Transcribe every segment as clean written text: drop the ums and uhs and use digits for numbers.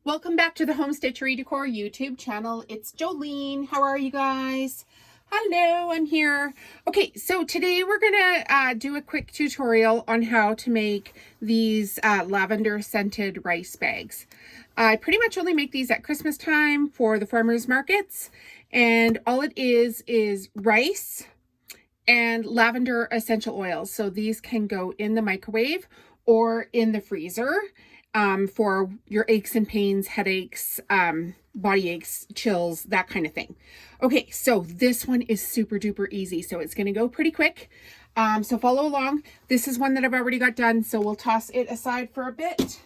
Welcome back to the Home Stitchery Decor YouTube channel. It's Jolene. How are you guys? Hello, I'm here. Okay, so today we're gonna do a quick tutorial on how to make these lavender scented rice bags. I pretty much only make these at Christmas time for the farmers markets, and all it is rice and lavender essential oils. So these can go in the microwave or in the freezer for your aches and pains, headaches, body aches, chills, that kind of thing. Okay, so this one is super duper easy. So it's going to go pretty quick. So follow along. This is one that I've already got done. So we'll toss it aside for a bit.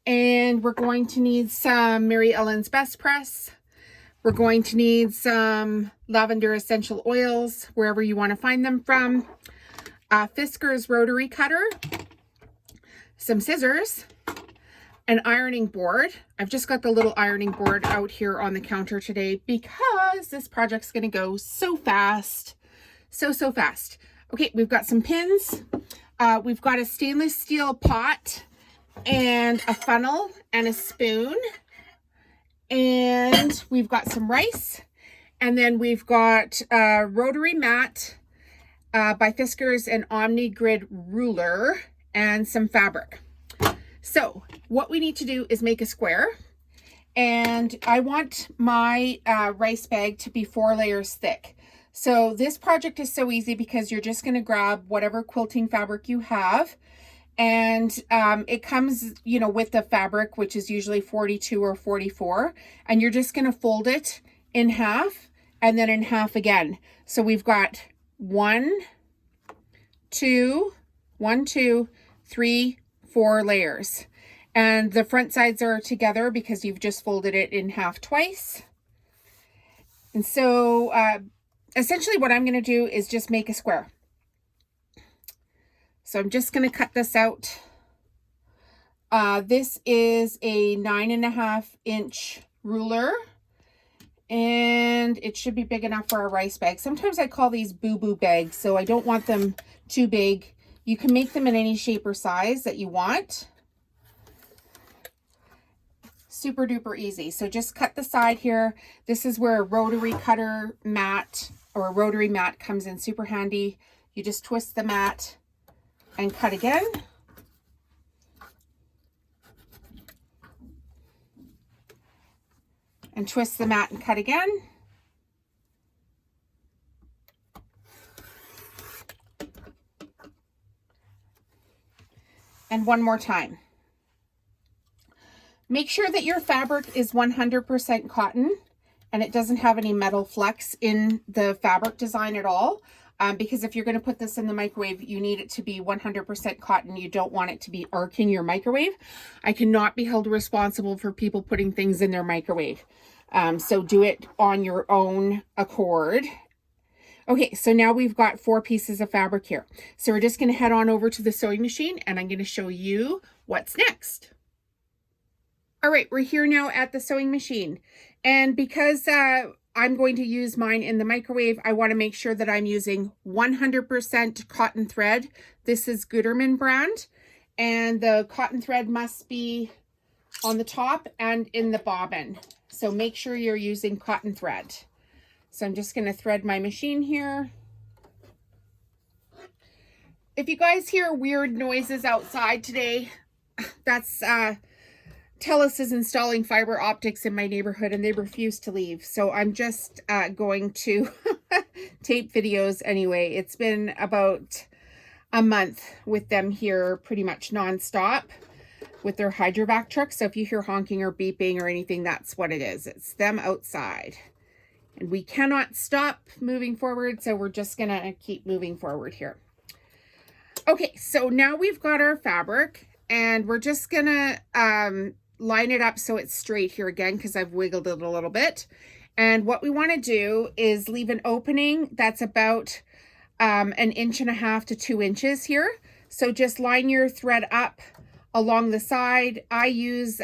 And we're going to need some Mary Ellen's Best Press. We're going to need some lavender essential oils, wherever you want to find them from. Fisker's Rotary Cutter. Some scissors. An ironing board. I've just got the little ironing board out here on the counter today because this project's going to go so fast. So fast. Okay, we've got some pins. We've got a stainless steel pot and a funnel and a spoon. And we've got some rice. And then we've got a rotary mat by Fisker's, an Omni Grid ruler, and some fabric. So what we need to do is make a square, and I want my rice bag to be 4 layers thick. So this project is so easy because you're just going to grab whatever quilting fabric you have, and it comes, you know, with the fabric, which is usually 42 or 44, and you're just going to fold it in half and then in half again. So we've got 1, 2, 3, 4 layers, and the front sides are together because you've just folded it in half twice. And so essentially what I'm going to do is just make a square. So I'm just going to cut this out. This is a 9.5 inch ruler, and it should be big enough for a rice bag. Sometimes I call these boo-boo bags, so I don't want them too big. You can make them in any shape or size that you want. Super duper easy. So just cut the side here. This is where a rotary cutter mat or a rotary mat comes in super handy. You just twist the mat and cut again. And twist the mat and cut again. And one more time. Make sure that your fabric is 100% cotton and it doesn't have any metal flecks in the fabric design at all. Because if you're going to put this in the microwave, you need it to be 100% cotton. You don't want it to be arcing your microwave. I cannot be held responsible for people putting things in their microwave. So do it on your own accord. Okay, so now we've got 4 pieces of fabric here. So we're just going to head on over to the sewing machine and I'm going to show you what's next. All right, we're here now at the sewing machine. And because I'm going to use mine in the microwave, I want to make sure that I'm using 100% cotton thread. This is Gutermann brand, and the cotton thread must be on the top and in the bobbin. So make sure you're using cotton thread. So I'm just going to thread my machine here. If you guys hear weird noises outside today, that's TELUS is installing fiber optics in my neighborhood and they refuse to leave. So I'm just going to tape videos anyway. It's been about a month with them here pretty much nonstop with their hydrovac truck. So if you hear honking or beeping or anything, that's what it is. It's them outside. And we cannot stop moving forward, so we're just going to keep moving forward here. Okay, so now we've got our fabric, and we're just going to line it up so it's straight here again because I've wiggled it a little bit. And what we want to do is leave an opening that's about 1.5 inches to 2 inches here. So just line your thread up along the side. I use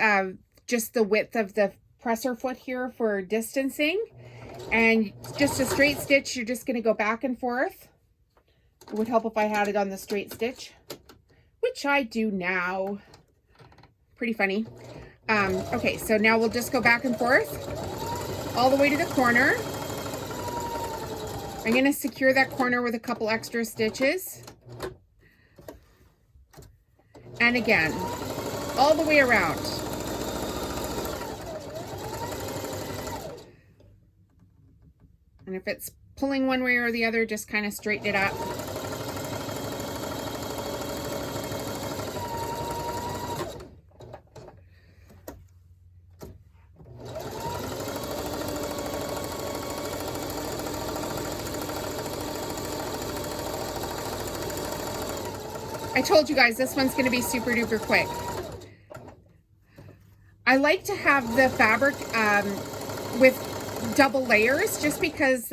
just the width of the presser foot here for distancing. And just a straight stitch, you're just going to go back and forth. It would help if I had it on the straight stitch, which I do now. Pretty funny. Okay, so now we'll just go back and forth all the way to the corner. I'm going to secure that corner with a couple extra stitches. And again, all the way around. And if it's pulling one way or the other, just kind of straighten it up. I told you guys this one's going to be super duper quick. I like to have the fabric with double layers just because,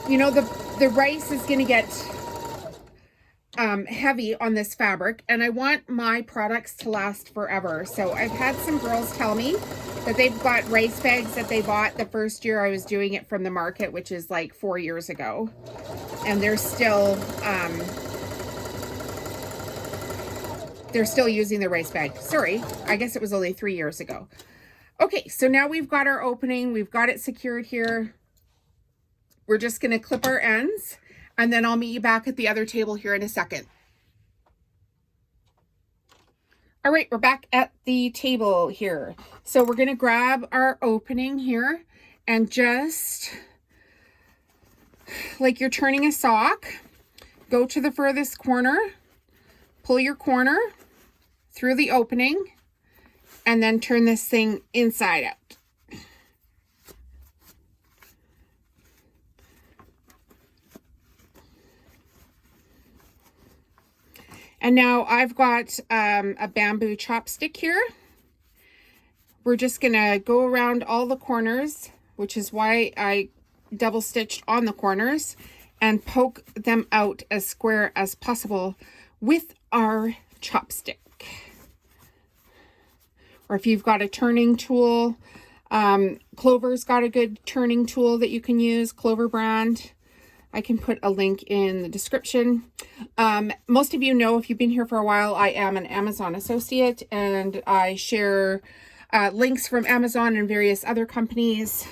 you know, the rice is going to get heavy on this fabric, and I want my products to last forever. So I've had some girls tell me that they've got rice bags that they bought the first year I was doing it from the market, which is like 4 years ago, and they're still using the rice bag. Sorry, I guess it was only 3 years ago. Okay, so now we've got our opening. We've got it secured here. We're just going to clip our ends, and then I'll meet you back at the other table here in a second. All right, we're back at the table here. So we're going to grab our opening here and just, like you're turning a sock, go to the furthest corner, pull your corner through the opening, and then turn this thing inside out. And now I've got a bamboo chopstick here. We're just gonna go around all the corners, which is why I double stitched on the corners, and poke them out as square as possible with our chopstick. Or if you've got a turning tool, Clover's got a good turning tool that you can use, Clover brand. I can put a link in the description. Most of you know, if you've been here for a while, I am an Amazon associate, and I share links from Amazon and various other companies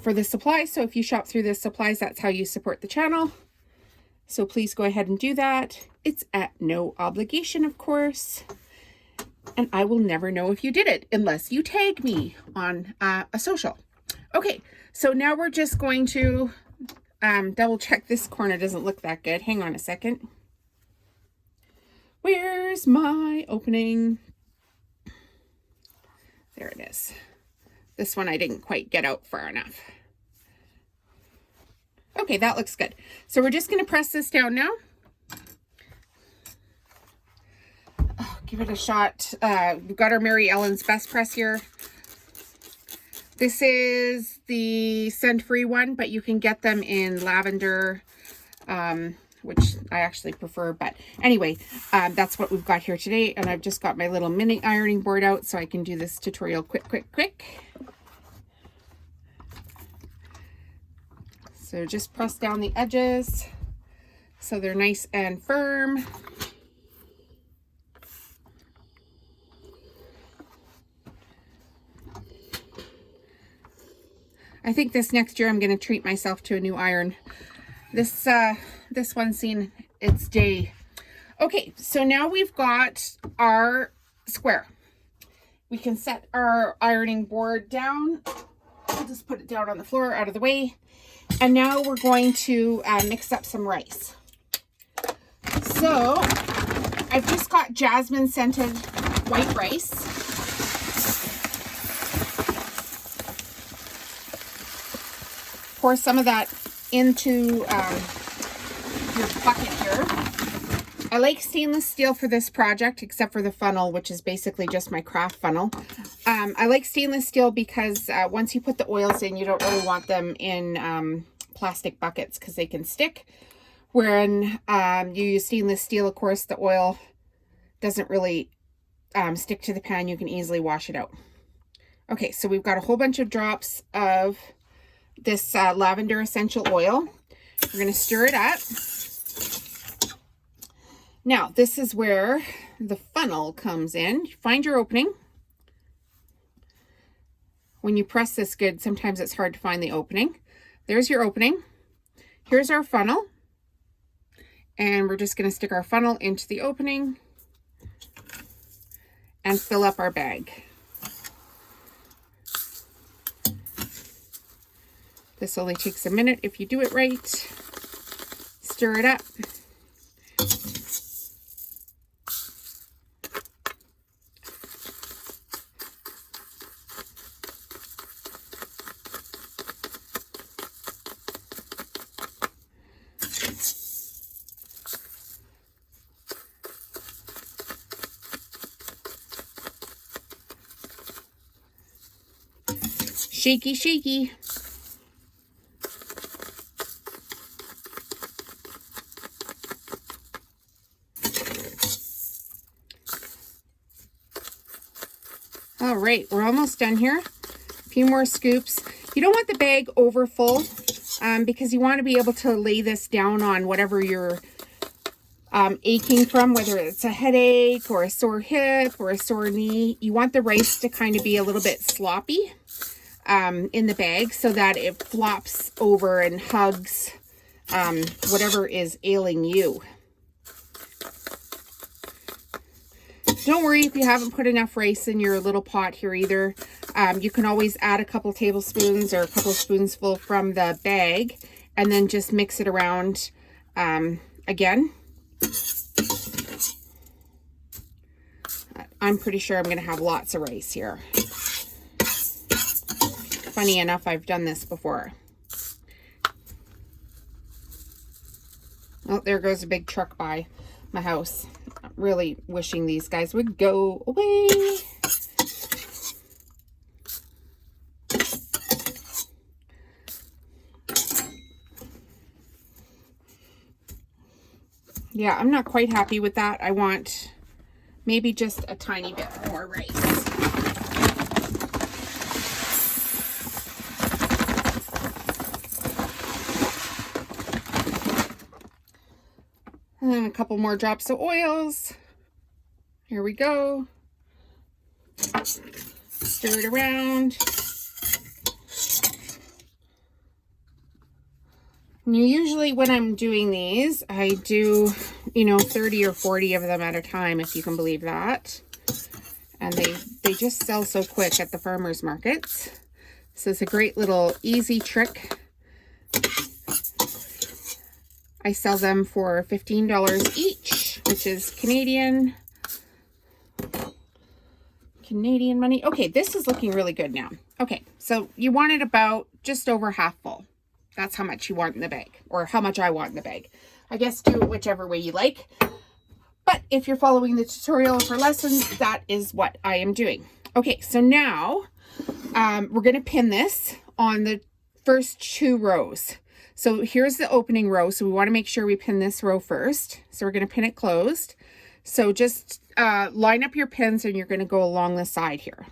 for the supplies. So if you shop through the supplies, that's how you support the channel. So please go ahead and do that. It's at no obligation, of course. And I will never know if you did it unless you tag me on a social. Okay, so now we're just going to double check this corner doesn't look that good. Hang on a second. Where's my opening? There it is. This one I didn't quite get out far enough. Okay, that looks good. So we're just going to press this down now. Oh, give it a shot. We've got our Mary Ellen's Best Press here. This is the scent-free one, but you can get them in lavender, which I actually prefer. But anyway, that's what we've got here today. And I've just got my little mini ironing board out so I can do this tutorial quick. So just press down the edges so they're nice and firm. I think this next year I'm going to treat myself to a new iron. This one's seen its day. Okay, so now we've got our square. We can set our ironing board down. I'll just put it down on the floor out of the way. And now we're going to mix up some rice. So I've just got jasmine scented white rice. Pour some of that into your bucket here. I like stainless steel for this project, except for the funnel, which is basically just my craft funnel. I like stainless steel because once you put the oils in, you don't really want them in plastic buckets because they can stick. When you use stainless steel, of course, the oil doesn't really stick to the pan. You can easily wash it out. Okay, so we've got a whole bunch of drops of this lavender essential oil. We're going to stir it up. Now, this is where the funnel comes in. Find your opening. when you press this good, sometimes it's hard to find the opening. There's your opening. Here's our funnel. And we're just going to stick our funnel into the opening and fill up our bag. This only takes a minute if you do it right. Stir it up. Shaky, shaky. All right, we're almost done here. A few more scoops. You don't want the bag over full because you want to be able to lay this down on whatever you're aching from, whether it's a headache or a sore hip or a sore knee. You want the rice to kind of be a little bit sloppy in the bag so that it flops over and hugs whatever is ailing you. Don't worry if you haven't put enough rice in your little pot here either. You can always add a couple tablespoons or a couple spoonsful from the bag and then just mix it around again. I'm pretty sure I'm going to have lots of rice here. Funny enough, I've done this before. Oh, there goes a big truck by my house. I'm really wishing these guys would go away. Yeah, I'm not quite happy with that. I want maybe just a tiny bit more rice. And then a couple more drops of oils. Here we go. Stir it around. And usually when I'm doing these, I do, 30 or 40 of them at a time, if you can believe that. And they just sell so quick at the farmers markets. So it's a great little easy trick. I sell them for $15 each, which is Canadian money. Okay, this is looking really good now. Okay, so you want it about just over half full. That's how much you want in the bag, or how much I want in the bag. I guess do it whichever way you like. But if you're following the tutorial for lessons, that is what I am doing. Okay, so now we're going to pin this on the first 2 rows. So here's the opening row. So we want to make sure we pin this row first. So we're going to pin it closed. So just line up your pins and you're going to go along the side here.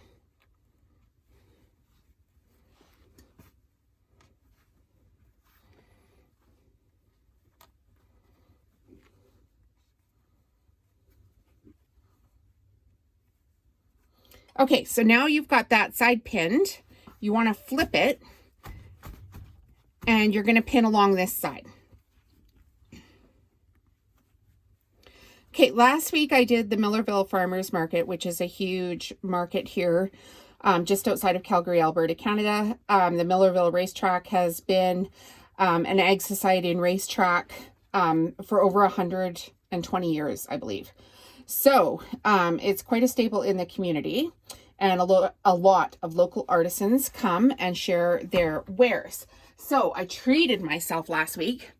Okay, so now you've got that side pinned. You want to flip it and you're going to pin along this side. Okay, last week I did the Millerville Farmers Market, which is a huge market here just outside of Calgary, Alberta, Canada. The Millerville racetrack has been an Ag Society and racetrack for over 120 years, I believe. So it's quite a staple in the community, and a lot of local artisans come and share their wares. So I treated myself last week.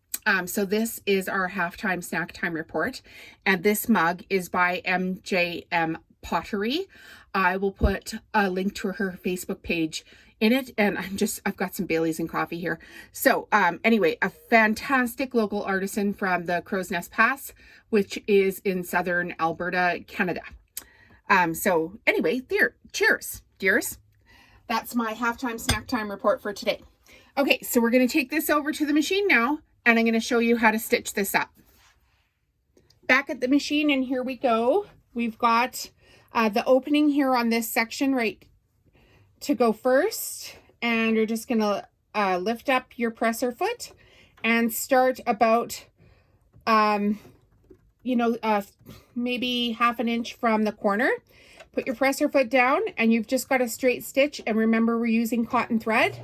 So this is our halftime snack time report, and this mug is by MJM Pottery. I will put a link to her Facebook page in it, and I've got some Baileys and coffee here. So anyway, a fantastic local artisan from the Crow's Nest Pass, which is in southern Alberta, Canada. So anyway, there, cheers, dears. That's my halftime snack time report for today. Okay, so we're going to take this over to the machine now, and I'm going to show you how to stitch this up. Back at the machine, and here we go. We've got the opening here on this section right to go first, and you're just gonna lift up your presser foot and start about maybe half an inch from the corner. Put your presser foot down, and you've just got a straight stitch, and remember we're using cotton thread,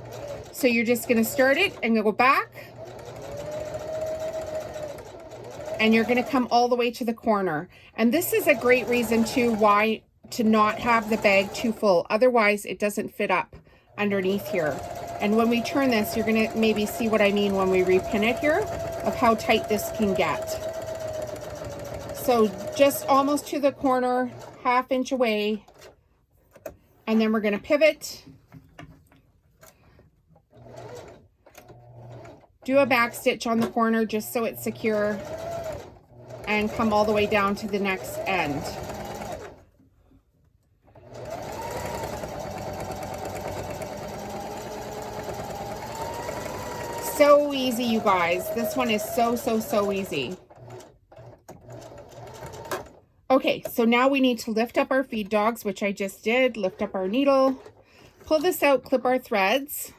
so you're just going to start it and go back, and you're going to come all the way to the corner. And this is a great reason too why to not have the bag too full, otherwise it doesn't fit up underneath here. And when we turn this, you're going to maybe see what I mean when we repin it here, of how tight this can get. So just almost to the corner, half inch away, and then we're going to pivot, do a back stitch on the corner just so it's secure, and come all the way down to the next end. So easy, you guys. This one is so easy. Okay, so now we need to lift up our feed dogs, which I just did. Lift up our needle, pull this out, clip our threads.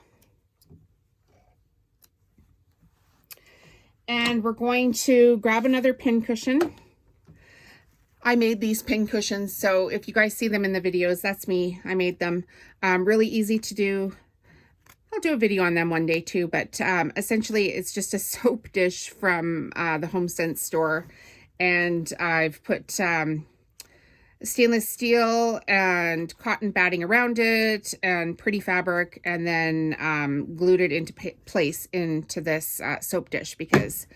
And we're going to grab another pin cushion. I made these pin cushions, so if you guys see them in the videos, that's me. I made them. Really easy to do. I'll do a video on them one day too, but essentially it's just a soap dish from the Home Stitchery store. And I've put stainless steel and cotton batting around it and pretty fabric, and then glued it into place into this soap dish because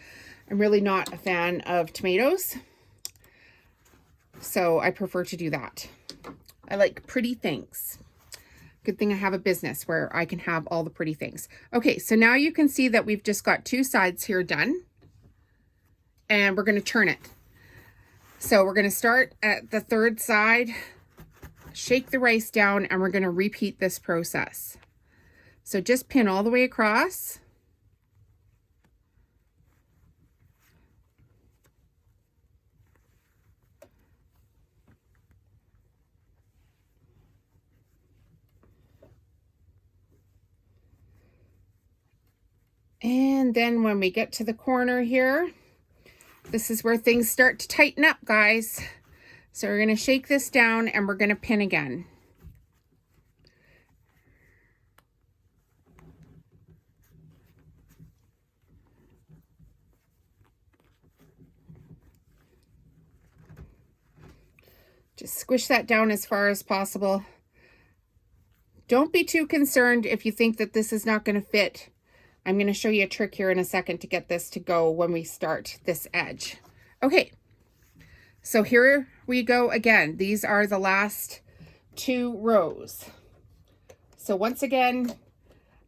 I'm really not a fan of tomatoes. So I prefer to do that. I like pretty things. Good thing I have a business where I can have all the pretty things. Okay, so now you can see that we've just got two sides here done. And we're going to turn it. So we're going to start at the third side, shake the rice down, and we're going to repeat this process. So just pin all the way across. And then when we get to the corner here, this is where things start to tighten up, guys. So we're going to shake this down and we're going to pin again. Just squish that down as far as possible. Don't be too concerned if you think that this is not going to fit. I'm going to show you a trick here in a second to get this to go when we start this edge. Okay, so here we go again. These are the last two rows. So once again,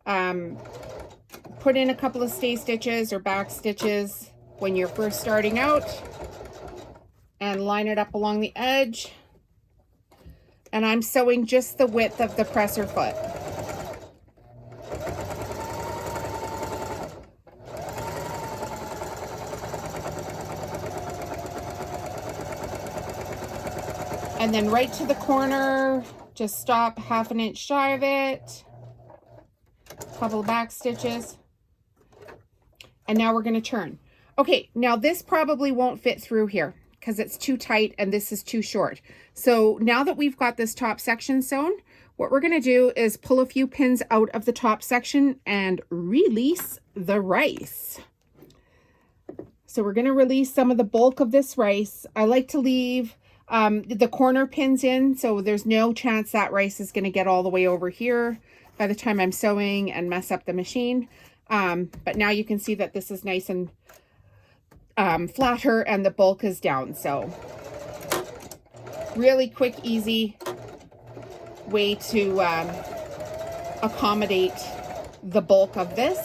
put in a couple of stay stitches or back stitches when you're first starting out and line it up along the edge. And I'm sewing just the width of the presser foot. And then right to the corner, just stop half an inch shy of it. Couple of back stitches. And now we're going to turn. Okay, now this probably won't fit through here because it's too tight and this is too short. So now that we've got this top section sewn, what we're going to do is pull a few pins out of the top section and release the rice. So we're going to release some of the bulk of this rice. I like to leave the corner pins in, so there's no chance that rice is going to get all the way over here by the time I'm sewing and mess up the machine. But now you can see that this is nice and flatter and the bulk is down. So really quick, easy way to accommodate the bulk of this.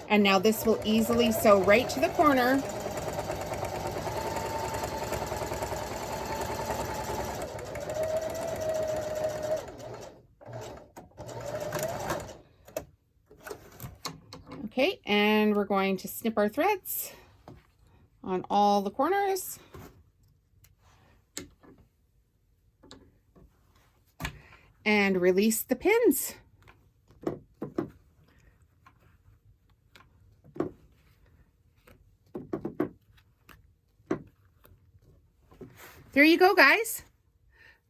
And now this will easily sew right to the corner. Okay, and we're going to snip our threads on all the corners. and release the pins. There you go, guys.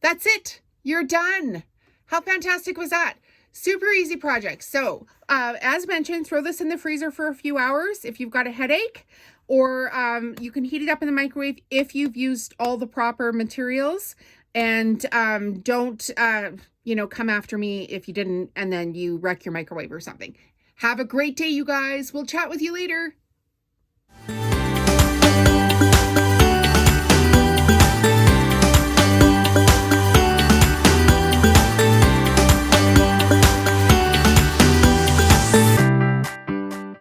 That's it. You're done. How fantastic was that? Super easy project. So, as mentioned, throw this in the freezer for a few hours if you've got a headache, or you can heat it up in the microwave if you've used all the proper materials. And don't, you know, come after me if you didn't and then you wreck your microwave or something. Have a great day, you guys. We'll chat with you later.